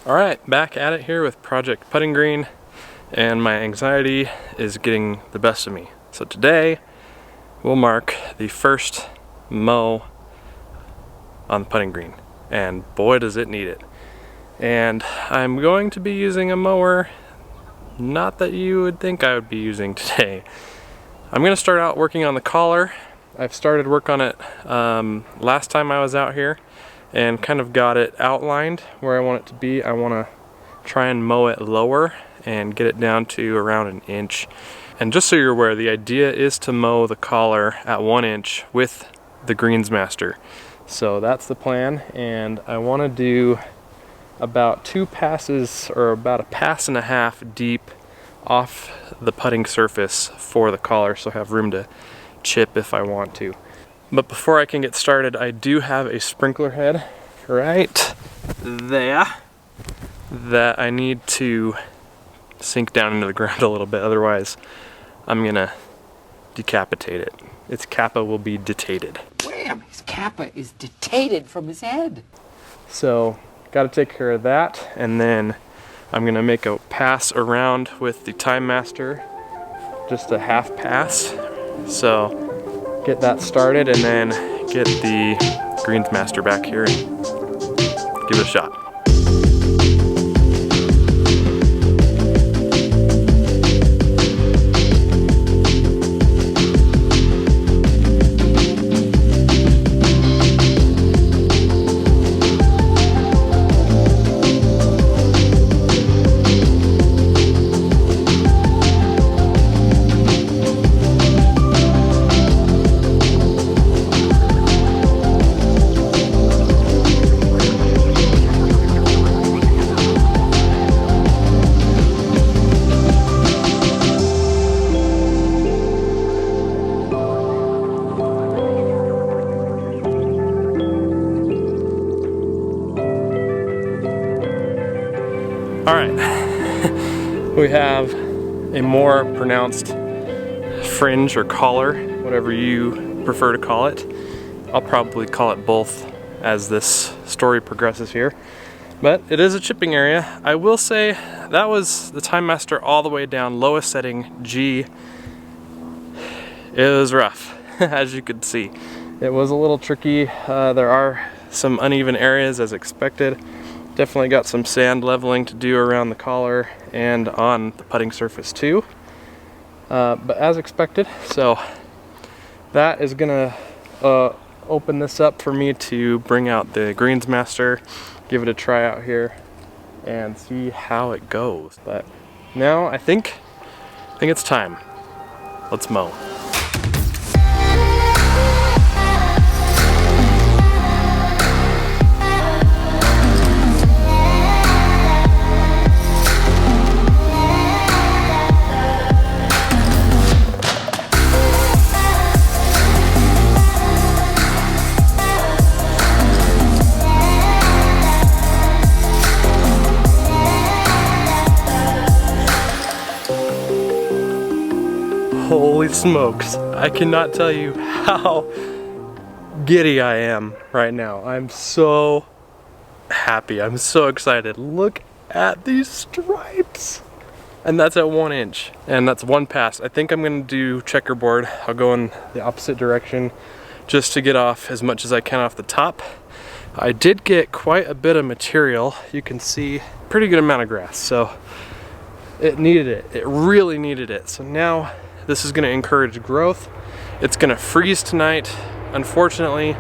Alright, back at it here with Project Putting Green, and my anxiety is getting the best of me. So today we'll mark the first mow on the putting green, and boy does it need it. And I'm going to be using a mower not that you would think I would be using today. I'm going to start out working on the collar. I've started work on it last time I was out here and kind of got it outlined where I want it to be. I want to try and mow it lower and get it down to around 1 inch. And just so you're aware, the idea is to mow the collar at 1 inch with the Greensmaster. So that's the plan, and I want to do about 2 passes, or about 1.5 passes deep off the putting surface for the collar, so I have room to chip if I want to. But before I can get started, I do have a sprinkler head right there that I need to sink down into the ground a little bit, otherwise I'm gonna decapitate it. Its kappa will be detated. Wham! His kappa is detated from his head. So, gotta take care of that, and then I'm gonna make a pass around with the Time Master, just a half pass. So, get that started and then get the Greensmaster back here and give it a shot. Alright, we have a more pronounced fringe or collar, whatever you prefer to call it. I'll probably call it both as this story progresses here. But it is a chipping area. I will say that was the Time Master all the way down, lowest setting, G. It was rough, as you could see. It was a little tricky. There are some uneven areas as expected. Definitely got some sand leveling to do around the collar and on the putting surface too. But as expected, so that is gonna open this up for me to bring out the Greensmaster, give it a try out here and see how it goes. But now I think it's time. Let's mow. Holy smokes, I cannot tell you how giddy I am right now. I'm so happy, I'm so excited. Look at these stripes! And that's at 1 inch, and that's 1 pass. I think I'm gonna do checkerboard. I'll go in the opposite direction just to get off as much as I can off the top. I did get quite a bit of material. You can see pretty good amount of grass, so it needed it. It really needed it. So now this is going to encourage growth. It's going to freeze tonight, unfortunately.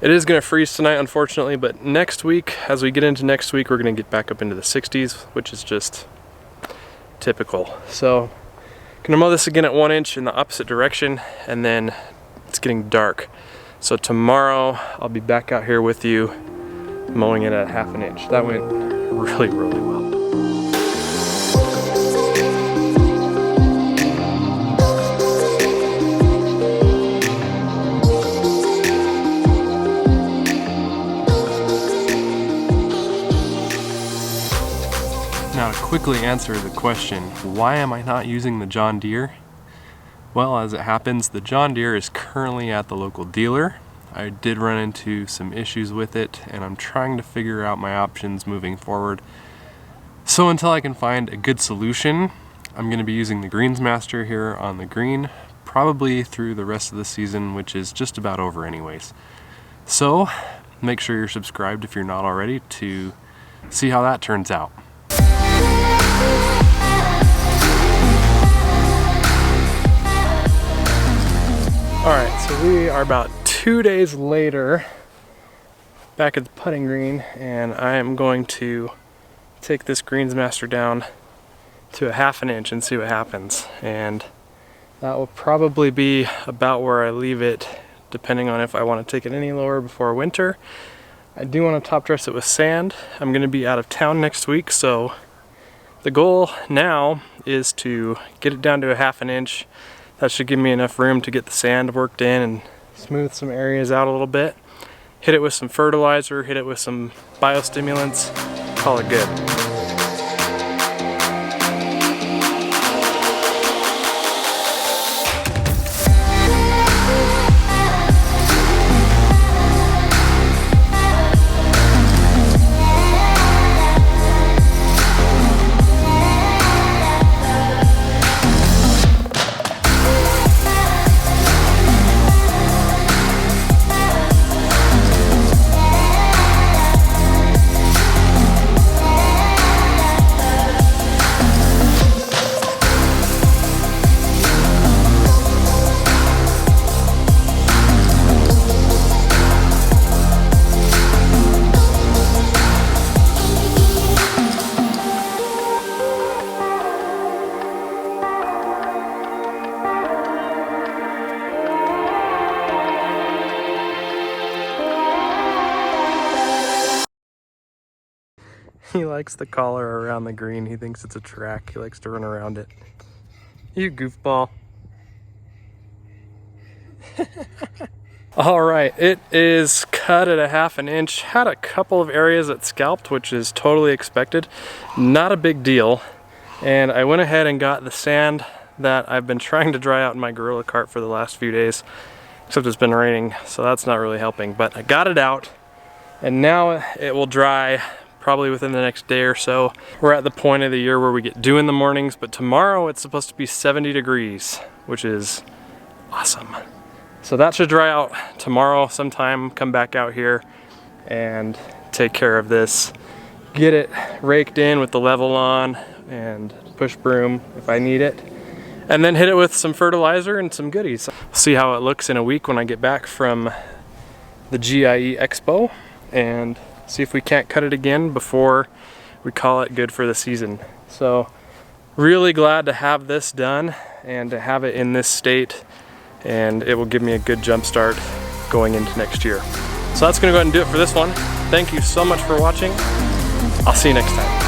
It is going to freeze tonight, unfortunately, but next week, as we get into next week, we're going to get back up into the 60s, which is just typical. So, going to mow this again at 1 inch in the opposite direction, and then it's getting dark. So tomorrow, I'll be back out here with you, mowing it at 1/2 inch. That went really, really well. Now to quickly answer the question, why am I not using the John Deere? Well, as it happens, the John Deere is currently at the local dealer. I did run into some issues with it, and I'm trying to figure out my options moving forward. So until I can find a good solution, I'm going to be using the Greensmaster here on the green, probably through the rest of the season, which is just about over anyways. So make sure you're subscribed if you're not already to see how that turns out. Alright, so we are about 2 days later back at the putting green, and I am going to take this Greensmaster down to a 1/2 inch and see what happens. And that will probably be about where I leave it, depending on if I want to take it any lower before winter. I do want to top dress it with sand. I'm going to be out of town next week, so the goal now is to get it down to a 1/2 inch. That should give me enough room to get the sand worked in and smooth some areas out a little bit. Hit it with some fertilizer, hit it with some biostimulants, call it good. He likes the collar around the green. He thinks it's a track. He likes to run around it. You goofball. All right, it is cut at a 1/2 inch. Had a couple of areas that scalped, which is totally expected. Not a big deal. And I went ahead and got the sand that I've been trying to dry out in my gorilla cart for the last few days, except it's been raining, so that's not really helping. But I got it out, and now it will dry probably within the next day or so. We're at the point of the year where we get dew in the mornings, but tomorrow it's supposed to be 70 degrees, which is awesome. So that should dry out tomorrow sometime. Come back out here and take care of this. Get it raked in with the level on and push broom if I need it. And then hit it with some fertilizer and some goodies. See how it looks in a week when I get back from the GIE Expo, and see if we can't cut it again before we call it good for the season. So really glad to have this done and to have it in this state, and it will give me a good jump start going into next year. So that's gonna go ahead and do it for this one. Thank you so much for watching. I'll see you next time.